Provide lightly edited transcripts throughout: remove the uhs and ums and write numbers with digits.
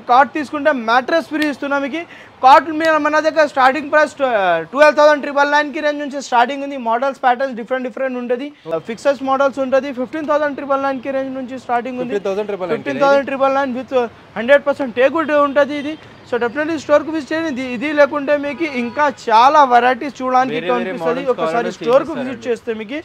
Cot తీసుకుంటే mattress free ఇస్తున్నాం మీకు. కాట్ మన దగ్గర స్టార్టింగ్ ప్రైస్ 12,999 కి రేంజ్ నుంచి స్టార్టింగ్ ఉంది. మోడల్స్ ప్యాటర్న్స్ డిఫరెంట్ ఉంటుంది. ఫిక్సెస్ మోడల్స్ ఉంటుంది. 15,999 కి రేంజ్ నుంచి స్టార్టింగ్ ఉంది. 15,999 విత్ 100% టేక్వుడ్ ఉంటుంది ఇది. సో డెఫినెట్లీ స్టోర్కి విజిట్ చేయండి. ఇది లేకుంటే మీకు ఇంకా చాలా వెరైటీస్ చూడడానికి కనిపిస్తుంది. ఒకసారి స్టోర్కి విజిట్ చేస్తే మీకు.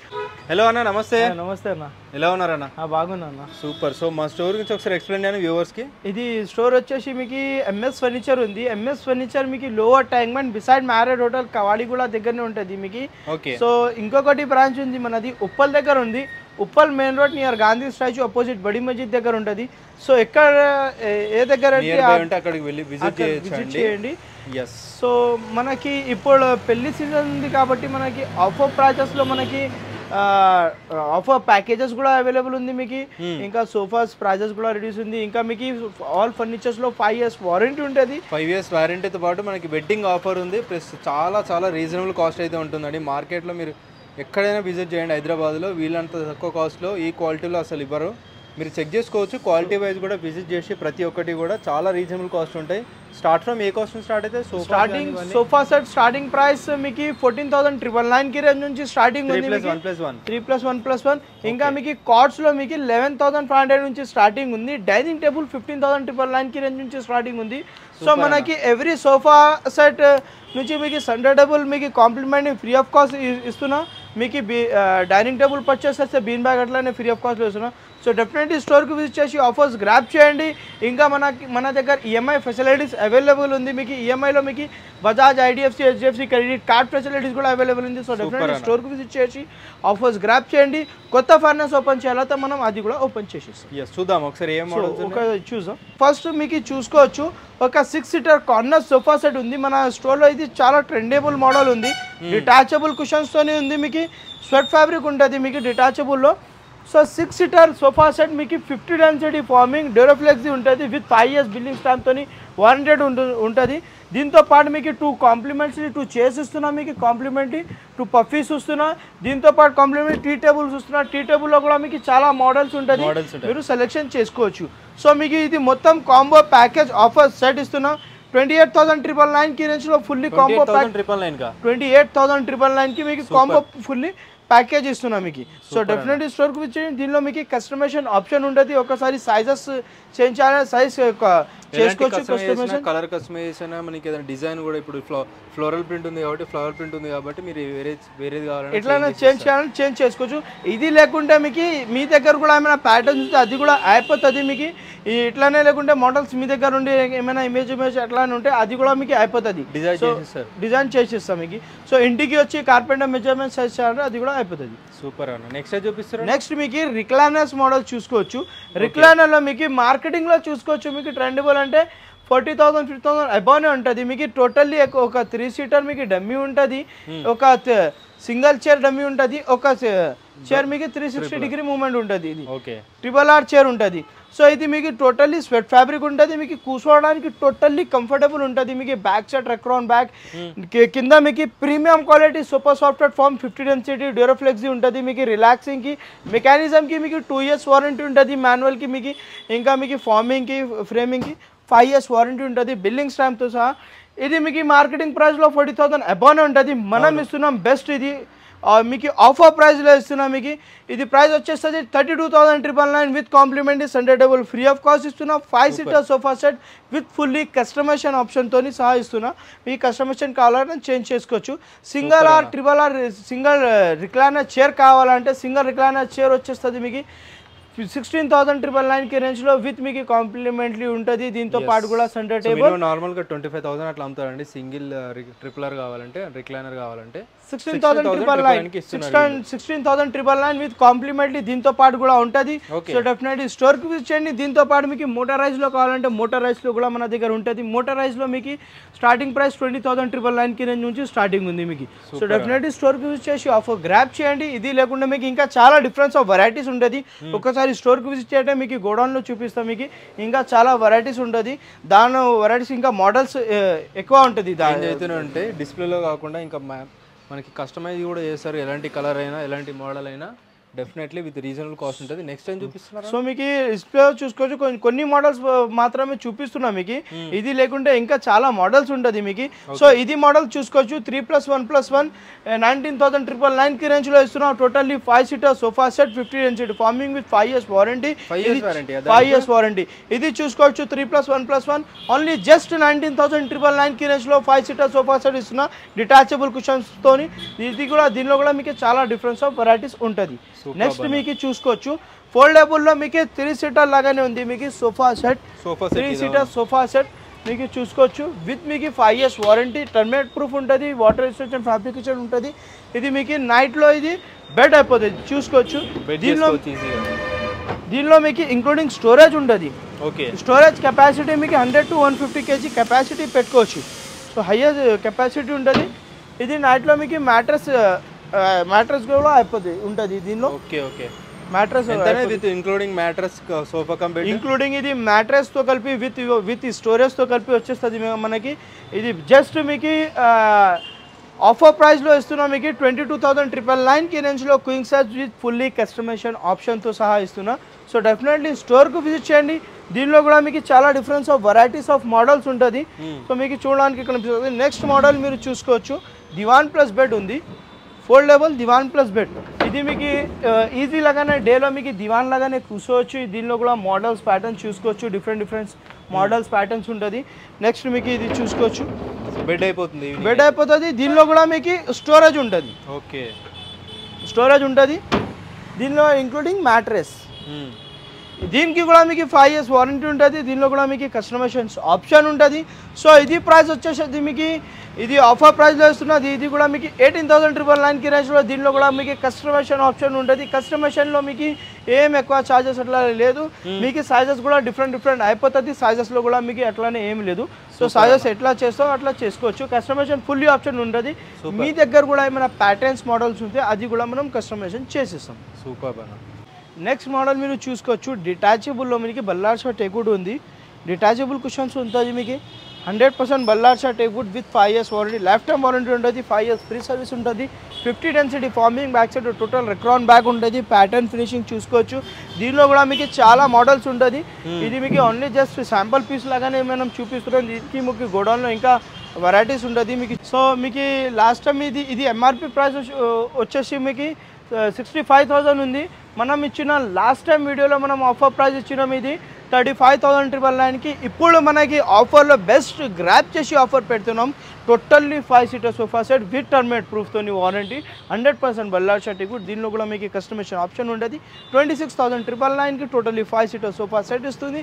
హలో అన్న, నమస్తే. నమస్తే అన్న, ఎలా ఉన్నారన్న? బాగున్నా అన్న. సూపర్. సో మా స్టోర్ గురించి ఒకసారి ఎక్స్ప్లెయిన్ చేయండి వ్యూవర్స్ కి. ఇది స్టోర్ వచ్చేసి మీకు ఎంఎస్ ఫర్నిచర్ ఉంది. ఎంఎస్ ఫర్నిచర్ మీకు లోవర్ ట్యాంక్మెంట్ బిసైడ్ మ్యారేడ్ హోటల్ కవాడిగూడ దగ్గరనే ఉంటుంది మీకు. ఓకే. సో ఇంకొకటి బ్రాంచ్ ఉంది మనది ఉప్పల్ దగ్గర ఉంది. Uppal main road near Gandhi statue opposite బడి మస్జిద్ దగ్గర ఉంటుంది. సో ఎక్కడ ఏ దగ్గర అక్కడికి వెళ్ళి విజిట్ చేయండి. సో మనకి ఇప్పుడు పెళ్లి సీజన్ ఉంది కాబట్టి మనకి ఆఫర్ ప్రైజెస్లో మనకి ఆఫర్ ప్యాకేజెస్ కూడా అవైలబుల్ ఉంది మీకు. ఇంకా సోఫాస్ ప్రైజెస్ కూడా రిడ్యూస్ ఉంది. ఇంకా మీకు ఆల్ ఫర్నిచర్స్ లో 5 years వారంటీ ఉంటుంది. 5 years వారంటీతో పాటు మనకి వెడ్డింగ్ ఆఫర్ ఉంది. ప్లస్ చాలా రీజనబుల్ కాస్ట్ అయితే ఉంటుందండి. మార్కెట్లో మీరు ఎక్కడైనా విజిట్ చేయండి హైదరాబాద్లో, వీళ్ళంత తక్కువ కాస్ట్లో ఈ క్వాలిటీలో అసలు ఇవ్వరు. మీరు చెక్ చేసుకోవచ్చు. క్వాలిటీ వైజ్ కూడా విజిట్ చేసి ప్రతి ఒక్కటి కూడా చాలా రీజనబుల్ కాస్ట్ ఉంటాయి. స్టార్ట్ ఫ్రమ్ ఏ కాస్ట్ స్టార్ట్ అయితే starting sofa set starting price మీకు 14,999 కి రేంజ్ నుంచి స్టార్టింగ్ ఉంది. 3+1+1. ఇంకా మీకు కార్డ్స్ లో మీకు 11,500 నుంచి స్టార్టింగ్ ఉంది. డైనింగ్ టేబుల్ 15,999 కి రేంజ్ నుంచి స్టార్టింగ్ ఉంది. సో మనకి ఎవ్రీ సోఫా సెట్ నుంచి మీకు సెంటర్ టేబుల్ మీకు కాంప్లిమెంట్ ఫ్రీ ఆఫ్ కాస్ట్ ఇస్తున్నా. మీకు డైనింగ్ టేబుల్ పర్చేస్ చేస్తే బీన్ బ్యాగ్ అట్లానే ఫ్రీ ఆఫ్ కాస్ట్లో ఇస్తున్నా. సో డెఫినెట్లీ స్టోర్కి విజిట్ చేసి ఆఫర్స్ గ్రాప్ చేయండి. ఇంకా మన దగ్గర ఈఎంఐ ఫెసిలిటీస్ అవైలబుల్ ఉంది మీకు. ఈఎంఐలో మీకు Bajaj, IDFC, HDFC credit card facilities కూడా అవైలబుల్ ఉంది. సో డెఫినెట్లీ స్టోర్కి విజిట్ చేసి ఆఫర్స్ గ్రాప్ చేయండి. కొత్త ఫర్నెస్ ఓపెన్ చేయాలంటే మనం అది కూడా ఓపెన్ చేసేస్తాం. చూద్దాం ఒకసారి చూద్దాం. ఫస్ట్ మీకు చూసుకోవచ్చు ఒక 6 seater కార్నర్ సోఫా సెట్ ఉంది మన స్టోర్లో. ఇది చాలా ట్రెండబుల్ మోడల్ ఉంది. డిటాచబుల్ కుషన్స్ తోనే ఉంది మీకు. స్వెట్ ఫ్యాబ్రిక్ ఉంటుంది మీకు డిటాచబుల్లో. సో 6 seater సోఫా సెట్ మీకు 50 డెన్సిటీ ఫార్మింగ్ డ్యూరోఫ్లెక్సీ ఉంటుంది విత్ 5 years బిల్లింగ్ స్టాంప్తో వారంటెడ్ ఉంటుంది. దీంతో పాటు మీకు 2 కాంప్లిమెంట్స్ 2 చైర్స్ ఇస్తున్నా మీకు. కాంప్లిమెంటరీ 2 పఫీస్ ఇస్తున్నా. దీంతో పాటు కాంప్లిమెంటరీ టీ టేబుల్స్ ఇస్తున్నా. టీ టేబుల్లో కూడా మీకు చాలా మోడల్స్ ఉంటుంది, మీరు సెలెక్షన్ చేసుకోవచ్చు. సో మీకు ఇది మొత్తం కాంబో ప్యాకేజ్ ఆఫర్ సెట్ ఇస్తున్నా. 28,999 కి రేంజ్లో ఫుల్లీ కాంబో 28,999 కి మీకు కాంబో ఫుల్లీ ప్యాకేజ్ ఇస్తున్నా మీకు. సో డెఫినెట్లీ స్టోర్కి విజిట్ చేయండి. దీనిలో మీకు కస్టమైజేషన్ ఆప్షన్ ఉంటుంది. ఒకసారి సైజెస్ చేంజ్ చేయాలి, సైజ్ చేసుకోవచ్చు. కస్టమైజేషన్ కలర్ కస్టమైజేషన్ మనకి ఏదైనా డిజైన్ కూడా ఇప్పుడు ఫ్లోరల్ ప్రింట్ ఉంది కాబట్టి మీరు వేరేది కావాలంటే ఎట్లైనా చేంజ్ చేయాలని చేంజ్ చేసుకోవచ్చు. ఇది లేకుంటే మీకు మీ దగ్గర కూడా ఏమైనా ప్యాటర్న్స్ ఉంటే అది కూడా అయిపోతుంది మీకు. ఇట్లానే లేకుంటే మోడల్స్ మీ దగ్గర ఉండి ఏమైనా ఇమేజ్ అట్లానే ఉంటే అది కూడా మీకు అయిపోతుంది. డిజైన్ చేసిస్తాం మీకు. సో ఇంటికి వచ్చి కార్పెంటర్ మెజర్మెంట్ సైజ్ చేయాలంటే అది కూడా అయిపోతుంది. సూపర్ అన్న. నెక్స్ట్ చూపిస్తారు. నెక్స్ట్ మీకు రిక్లైనర్స్ మోడల్ చూసుకోవచ్చు. రిక్లైనర్లో మీకు మార్కెటింగ్లో చూసుకోవచ్చు. మీకు ట్రెండబుల్ అంటే 40,000 50,000 అబౌనే ఉంటుంది మీకు. టోటల్లీ ఒక 3 seater మీకు డమ్మీ ఉంటుంది. ఒక సింగిల్ చైర్ డమ్మీ ఉంటుంది. ఒక చైర్ మీకు 360 degree మూవ్మెంట్ ఉంటుంది. ఇది RRR చైర్ ఉంటుంది. సో ఇది మీకు టోటల్లీ స్వెట్ ఫ్యాబ్రిక్ ఉంటుంది. మీకు కూర్చోవడానికి టోటల్లీ కంఫర్టబుల్ ఉంటుంది. మీకు బ్యాక్ సెట్ రెక్రాన్ బ్యాక్ కింద మీకు premium quality super software foam 50 density Duroflex ఉంటుంది. మీకు రిలాక్సింగ్కి మెకానిజంకి మీకు 2 years వారంటీ ఉంటుంది. మాన్యువల్కి మీకు ఇంకా మీకు ఫార్మింగ్కి ఫ్రేమింగ్కి 5 years వారంటీ ఉంటుంది బిల్లింగ్ స్టాంప్తో సహా. ఇది మీకు మార్కెటింగ్ ప్రైస్లో 40,000 అబౌనే ఉంటుంది. మనం ఇస్తున్నాం బెస్ట్. ఇది మీకు ఆఫర్ ప్రైస్లో ఇస్తున్నాం మీకు. ఇది ప్రైస్ వచ్చేస్తుంది 32,999 with complimentary centre table free of cost ఇస్తున్నా. 5 seater sofa set with fully customisation ఆప్షన్తో సహా ఇస్తున్నా. మీకు కస్టమైజేషన్ కావాలంటే చేంజ్ చేసుకోవచ్చు. Single or triple or single recliner chair కావాలంటే సింగిల్ రిక్లైనర్ చైర్ వచ్చేస్తుంది మీకు 16,999 కి రేంజ్లో విత్ మీకు కాంప్లిమెంటరీ ఉంటుంది. దీంతో పాటు కూడా సెంటర్ టేబుల్ నార్మల్గా 25,000 అట్లా అమ్ముతారండి. సింగిల్ ట్రిపుల్ ఆర్ కావాలంటే రిక్లైనర్ కావాలంటే 16,999 విత్ కాంప్లిమెంటరీ దీంతో పాటు కూడా ఉంటుంది. సో డెఫినెట్లీ స్టోర్కి విజిట్ చేయండి. దీంతో పాటు మీకు మోటరైజ్లో కావాలంటే మోటరైజ్లో కూడా మన దగ్గర ఉంటుంది. మోటరైజ్లో మీకు స్టార్టింగ్ ప్రైస్ 20,999 కి రేంజ్ నుంచి స్టార్టింగ్ ఉంది మీకు. సో డెఫినెట్లీ స్టోర్కి విజిట్ చేసి ఆఫర్ గ్రాప్ చేయండి. ఇది లేకుండా మీకు ఇంకా చాలా డిఫరెన్స్ ఆఫ్ వెరైటీస్ ఉంటుంది. ఒకసారి స్టోర్కి విజిట్ చేయడం మీకు గోడౌన్లో చూపిస్తాం. మీకు ఇంకా చాలా వెరైటీస్ ఉంటుంది. దాని వెరైటీస్ ఇంకా మోడల్స్ ఎక్కువ ఉంటుంది. దాని అయితే అంటే డిస్ప్లేలో కాకుండా ఇంకా మనకి కస్టమైజ్ కూడా చేస్తారు. ఎలాంటి కలర్ అయినా ఎలాంటి మోడల్ అయినా డెఫినెట్లీ విత్ రీజనబుల్ కాస్ట్ ఉంటుంది. నెక్స్ట్ టైం చూపిస్తున్నారా? సో మీకు డిస్ప్లే చూసుకోవచ్చు, కొన్ని మోడల్స్ మాత్రమే చూపిస్తున్నాం మీకు, ఇది లేకుంటే ఇంకా చాలా మోడల్స్ ఉంటుంది మీకు. సో ఇది మోడల్ చూసుకోవచ్చు 3+1+1 19,999 కి రేంజ్ లో ఇస్తున్నాం. Totally 5 seater sofa set 50 density farming with 5 years warranty. 5 years warranty. ఇది చూసుకోవచ్చు 3+1+1 ఓన్లీ జస్ట్ 19,999 కి రేంజ్ లో 5 సీటర్ సోఫా సెట్ ఇస్తున్నా డిటాచబుల్ కుషన్స్ తోని. ఇది కూడా దీనిలో కూడా మీకు చాలా డిఫరెన్స్ ఆఫ్ వెరైటీస్ ఉంటుంది. నెక్స్ట్ మీకు చూసుకోవచ్చు ఫోల్డబుల్ లో మీకు 3 సీటర్ లాగానే ఉంది మీకు sofa set. 3 seater sofa set మీకు చూసుకోవచ్చు విత్ మీకు 5 years వారంటీ, టర్మేట్ ప్రూఫ్ ఉంటుంది, వాటర్ రెసిస్టెంట్ ఫ్యాబ్రికేషన్ ఉంటుంది. ఇది మీకు నైట్ లో ఇది బెడ్ అయిపోతుంది చూసుకోవచ్చు. దీనిలో మీకు ఇంక్లూడింగ్ స్టోరేజ్ ఉంటుంది. స్టోరేజ్ కెపాసిటీ మీకు 100 to 150 kg కెపాసిటీ పెట్టుకోవచ్చు. సో హైయర్ కెపాసిటీ ఉంటుంది. ఇది నైట్ లో మీకు మ్యాట్రస్ కూడా అయిపోతుంది ఉంటుంది దీనిలో. Mattress including mattress sofa cum bed, including ఇది మ్యాట్రస్ తో కలిపి విత్ స్టోరేజ్ తో కలిపి వచ్చేస్తుంది మనకి. ఇది జస్ట్ మీకు ఆఫర్ ప్రైస్ లో ఇస్తున్నా మీకు 22,999 కి రేంజ్ లో queen size with fully customisation option తో సహా ఇస్తున్నా. సో డెఫినెట్లీ స్టోర్ కు విజిట్ చేయండి. దీనిలో కూడా మీకు చాలా difference of varieties of models ఉంటుంది. సో మీకు చూడడానికి కనిపిస్తుంది. నెక్స్ట్ మోడల్ మీరు చూసుకోవచ్చు దివాన్ ప్లస్ బెడ్ ఉంది, ఫోల్డబుల్ దివాన్ ప్లస్ బెడ్. ఇది మీకు ఈజీ లాగానే డేలో మీకు దివాన్ లాగానే కూర్చోవచ్చు. దీనిలో కూడా మోడల్స్ ప్యాటర్న్స్ చూసుకోవచ్చు, డిఫరెంట్ మోడల్స్ ప్యాటర్న్స్ ఉంటుంది. నెక్స్ట్ మీకు ఇది చూసుకోవచ్చు బెడ్ అయిపోతుంది. దీనిలో కూడా మీకు స్టోరేజ్ ఉంటుంది. స్టోరేజ్ ఉంటుంది దీనిలో ఇంక్లూడింగ్ మ్యాట్రెస్. దీనికి కూడా మీకు 5 years వారంటీ ఉంటుంది. దీనిలో కూడా మీకు కస్టమైజేషన్ ఆప్షన్ ఉంటుంది. సో ఇది ప్రైస్ వచ్చేసి మీకు ఇది ఆఫర్ ప్రైస్లో ఇస్తున్నది. ఇది కూడా మీకు 18,999 కి రేంజ్లో. దీనిలో కూడా మీకు కస్టమైజేషన్ ఆప్షన్ ఉంటుంది. కస్టమైజేషన్లో మీకు ఏం ఎక్కువ ఛార్జెస్ అట్లా లేదు. మీకు సైజెస్ కూడా డిఫరెంట్ అయిపోతుంది. సైజెస్లో కూడా మీకు అట్లానే ఏం లేదు. సో సైజెస్ ఎట్లా చేస్తావు అట్లా చేసుకోవచ్చు. కస్టమైజేషన్ ఫుల్లీ ఆప్షన్ ఉంటుంది. మీ దగ్గర కూడా ఏమైనా ప్యాటర్న్స్ మోడల్స్ ఉంటే అది కూడా మనం కస్టమైజేషన్ చేసేస్తాం. సూపర్. నెక్స్ట్ మోడల్ మీరు చూసుకోవచ్చు డిటాచబుల్లో మీకు బల్లార్షా టేక్వుడ్ ఉంది. డిటాచబుల్ కుషన్స్ ఉంటుంది మీకు 100% Ballarshah teakwood with 5 years warranty, life time warranty ఉంటుంది, 5 years ఫ్రీ సర్వీస్ ఉంటుంది. 50 density farming back side total Recron bag ఉంటుంది. ప్యాటర్న్ ఫినిషింగ్ చూసుకోవచ్చు. దీనిలో కూడా మీకు చాలా మోడల్స్ ఉంటుంది. ఇది మీకు ఓన్లీ జస్ట్ శాంపుల్ పీస్ లాగానే మనం చూపిస్తున్నాం. దీనికి మీకు గోడౌన్లో ఇంకా వెరైటీస్ ఉంటుంది మీకు. సో మీకు లాస్ట్ టైం ఇది ఎంఆర్పి ప్రైస్ వచ్చేసి మీకు 65,000 ఉంది. మనం ఇచ్చిన లాస్ట్ టైం వీడియోలో మనం ఆఫర్ ప్రైస్ ఇచ్చినాం ఇది 35,999 కి. ఇప్పుడు మనకి ఆఫర్లో బెస్ట్ గ్రాప్ చేసి ఆఫర్ పెడుతున్నాం. Totally 5 seater sofa set with termite ప్రూఫ్తో వారంటీ, 100% బల్లార్షా టేక్వుడ్. దీనిలో కూడా మీకు కస్టమైజేషన్ ఆప్షన్ ఉంటుంది. 26,999 కి టోటల్లీ 5 సీటర్ సోఫా సెట్ ఇస్తుంది.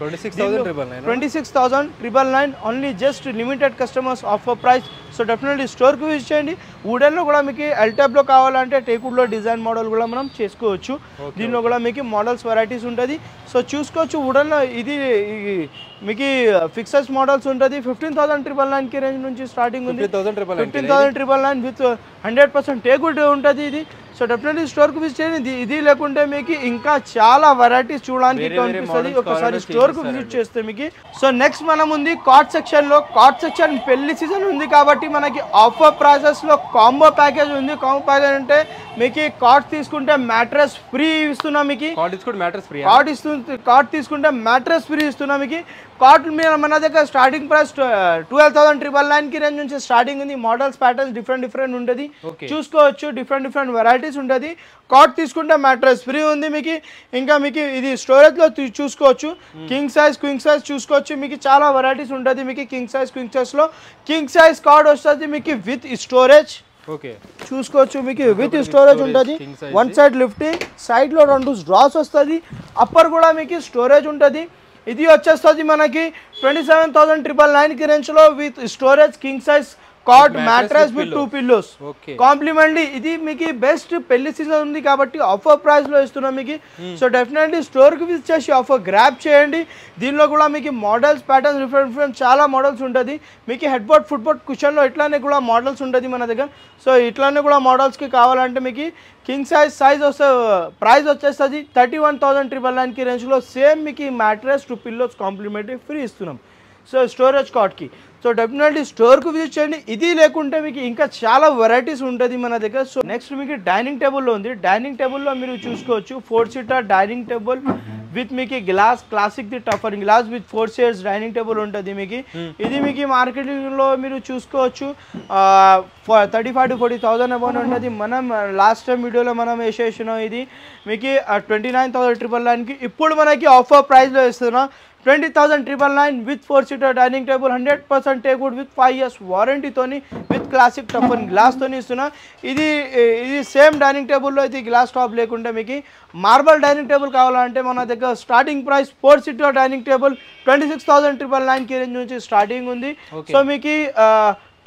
26,999 only just limited customers offer price. So definitely స్టోర్కి విజిట్ చేయండి. వుడెన్లో కూడా మీకు ఎల్టాబ్లో కావాలంటే టేక్వుడ్లో డిజైన్ మోడల్ కూడా మనం చేసుకోవచ్చు. దీనిలో కూడా మీకు మోడల్స్ వెరైటీస్ ఉంటుంది. సో చూసుకోవచ్చు వుడెన్లో ఇది మీకు ఫిక్సెస్ మోడల్స్ ఉంటుంది. 15,999 కి రేంజ్ నుంచి స్టార్టింగ్ ఉంది. 15,999 విత్ 100% టేక్వుడ్ ఉంటుంది ఇది. సో డెఫినెట్లీ స్టోర్కి విజిట్ చేయండి. ఇది లేకుంటే మీకు ఇంకా చాలా వెరైటీస్ చూడడానికి కనిపిస్తుంది. ఒకసారి స్టోర్కి విజిట్ చేస్తే మీకు. సో నెక్స్ట్ మనం ఉంది కాట్ సెక్షన్లో. కాట్ సెక్షన్ పెళ్లి సీజన్ ఉంది కాబట్టి మనకి ఆఫర్ ప్రైసెస్లో కాంబో ప్యాకేజ్ ఉంది. కాంబో ప్యాకేజ్ అంటే మీకు కాట్ తీసుకుంటే మ్యాట్రెస్ ఫ్రీ ఇస్తున్నాం మీకు. కాట్ తీసుకుంటే మ్యాట్రెస్ ఫ్రీ ఇస్తున్నాం మీకు. కాట్ మన దగ్గర స్టార్టింగ్ ప్రైస్ 12,999 కి రేంజ్ నుంచి స్టార్టింగ్ ఉంది. మోడల్స్ ప్యాటర్న్స్ డిఫరెంట్ ఉంటుంది చూసుకోవచ్చు. డిఫరెంట్ వెరైటీస్ ఉంటుంది. కాట్ తీసుకుంటే మ్యాట్రెస్ ఫ్రీ ఉంది మీకు. ఇంకా మీకు ఇది స్టోరేజ్లో చూసుకోవచ్చు. కింగ్ సైజ్ క్వింగ్ సైజ్ చూసుకోవచ్చు. మీకు చాలా వెరైటీస్ ఉంటుంది మీకు. కింగ్ సైజ్లో కింగ్ సైజ్ కార్డ్ వస్తుంది మీకు విత్ స్టోరేజ్ చూసుకోవచ్చు. మీకు విత్ స్టోరేజ్ ఉంటుంది. వన్ సైడ్ లిఫ్టింగ్, సైడ్లో 2 డ్రాస్ వస్తుంది. అప్పర్ కూడా మీకు స్టోరేజ్ ఉంటుంది. ఇది వచ్చేస్తుంది మనకి 27,999 కి రేంజ్లో with storage king size cot mattress with 2 pillows complimentary. ఇది మీకు బెస్ట్ పెళ్లి సీజన్ ఉంది కాబట్టి ఆఫర్ ప్రైస్ లో ఇస్తున్నాం మీకు. సో డెఫినెట్లీ స్టోర్ కి విజిట్ చేసి ఆఫర్ గ్రాప్ చేయండి. దీనిలో కూడా మీకు మోడల్స్ ప్యాటర్న్స్ డిఫరెంట్ చాలా మోడల్స్ ఉంటుంది మీకు. Head board foot board cushion లో ఇట్లానే కూడా మోడల్స్ ఉంటుంది మన దగ్గర. సో ఇట్లానే కూడా మోడల్స్ కి కావాలంటే మీకు కింగ్ సైజ్ వస్తే ప్రైస్ వచ్చేస్తుంది 31,999 కి రేంజ్ లో. సేమ్ మీకు మ్యాట్రెస్ 2 పిల్లోస్ కాంప్లిమెంటరీ ఫ్రీ ఇస్తున్నాం. సో స్టోరేజ్ కాట్కి. సో డెఫినెట్లీ స్టోర్కు విజిట్ చేయండి. ఇది లేకుంటే మీకు ఇంకా చాలా వెరైటీస్ ఉంటుంది మన దగ్గర. సో నెక్స్ట్ మీకు డైనింగ్ టేబుల్లో ఉంది. డైనింగ్ టేబుల్లో మీరు చూసుకోవచ్చు 4 సీటర్ డైనింగ్ టేబుల్ విత్ మీకు glass classic the టఫర్ glass with 4 chairs dining table ఉంటుంది మీకు. ఇది మీకు మార్కెటింగ్లో మీరు చూసుకోవచ్చు 35,000 to 40,000 అబౌవ్ ఉంటుంది. మనం లాస్ట్ టైం వీడియోలో మనం వేసేసినాం. ఇది మీకు 29,999కి ఇప్పుడు మనకి ఆఫర్ ప్రైస్లో ఇస్తున్నాం. 20,999 with 4 seater dining table 100% teakwood with 5 years వారంటీతోని విత్ క్లాసిక్ టఫన్ గ్లాస్తోని ఇస్తున్నా. ఇది సేమ్ డైనింగ్ టేబుల్లో అయితే గ్లాస్ టాప్ లేకుండా మీకు మార్బల్ డైనింగ్ టేబుల్ కావాలంటే మన దగ్గర starting price 4 seater dining table 26,999కి రేంజ్ నుంచి స్టార్టింగ్ ఉంది. సో మీకు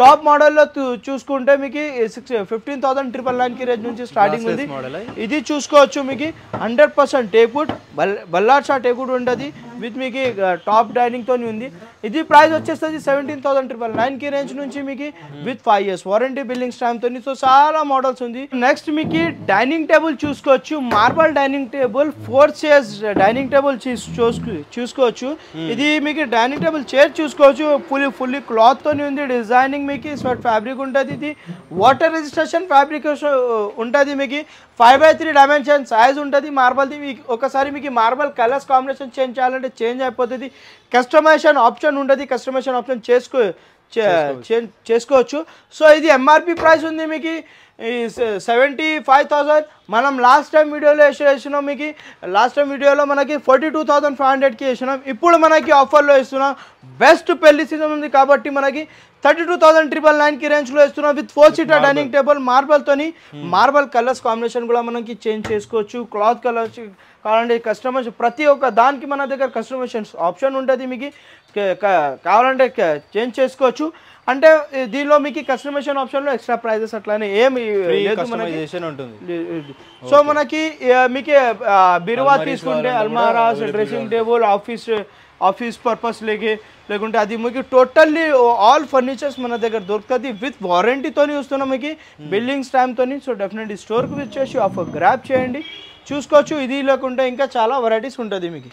టాప్ మోడల్లో చూసుకుంటే మీకు 15,999కి రేంజ్ నుంచి స్టార్టింగ్ ఉంది. ఇది చూసుకోవచ్చు మీకు 100% టేక్వుడ్ బల్లార్ షా టేక్వుడ్ ఉంటుంది విత్ మీకు టాప్ డైనింగ్తో ఉంది. ఇది ప్రైస్ వచ్చేస్తుంది 17,999కి రేంజ్ నుంచి మీకు విత్ 5 years వారంటీ బిల్లింగ్ స్టాంప్తో. సో చాలా మోడల్స్ ఉంది. నెక్స్ట్ మీకు డైనింగ్ టేబుల్ చూసుకోవచ్చు. Marble dining table 4 chairs dining table చూసుకోవచ్చు. ఇది మీకు డైనింగ్ టేబుల్ చైర్ చూసుకోవచ్చు. ఫుల్లీ క్లాత్తో ఉంది. డిజైనింగ్ మీకు స్వెట్ ఫ్యాబ్రిక్ ఉంటుంది. ఇది వాటర్ రెజిస్ట్రేషన్ ఫ్యాబ్రికేషన్ ఉంటుంది. మీకు 5x3 డైమెన్షన్ సైజ్ ఉంటుంది మార్బల్ది. మీకు ఒకసారి మీకు మార్బల్ కలర్స్ కాంబినేషన్ చేంజ్ చేయాలంటే చేంజ్ అయిపోతుంది. కస్టమైజేషన్ ఆప్షన్ ఉంటుంది. కస్టమైజేషన్ ఆప్షన్ చేసుకోవచ్చు. సో ఇది ఎంఆర్పి ప్రైస్ ఉంది మీకు 75,000. మనం లాస్ట్ టైం వీడియోలో వేసినాం. మీకు లాస్ట్ టైం వీడియోలో మనకి 42,500కి వేసినాం. ఇప్పుడు మనకి ఆఫర్లో ఇస్తున్నాం. బెస్ట్ పెళ్లి సీజన్ ఉంది కాబట్టి మనకి 32,999కి రేంజ్లో ఇస్తున్నాం విత్ 4 సీటర్ డైనింగ్ టేబుల్ మార్బల్తోని. మార్బల్ కలర్స్ కాంబినేషన్ కూడా మనకి చేంజ్ చేసుకోవచ్చు. క్లాత్ కలర్స్ కావాలంటే కస్టమైజేషన్ ప్రతి ఒక్క దానికి మన దగ్గర కస్టమైజేషన్ ఆప్షన్ ఉంటుంది. మీకు కావాలంటే చేంజ్ చేసుకోవచ్చు. అంటే దీనిలో మీకు కస్టమైజేషన్ ఆప్షన్లో ఎక్స్ట్రా ప్రైజెస్ అట్లానే ఏమి లేదు మనకి. సో మనకి మీకు బిరువా తీసుకుంటే almirahs dressing table office purpose లేకుంటే అది మీకు టోటల్లీ ఆల్ ఫర్నిచర్స్ మన దగ్గర దొరుకుతుంది విత్ వారంటీతోని వస్తున్నాం మీకు బిల్లింగ్ స్టాంప్తోని. సో డెఫినెట్లీ స్టోర్కి విజిట్ చేసి ఆఫర్ గ్రాప్ చేయండి చూసుకోవచ్చు. ఇది లేకుంటే ఇంకా చాలా వెరైటీస్ ఉంటుంది మీకు.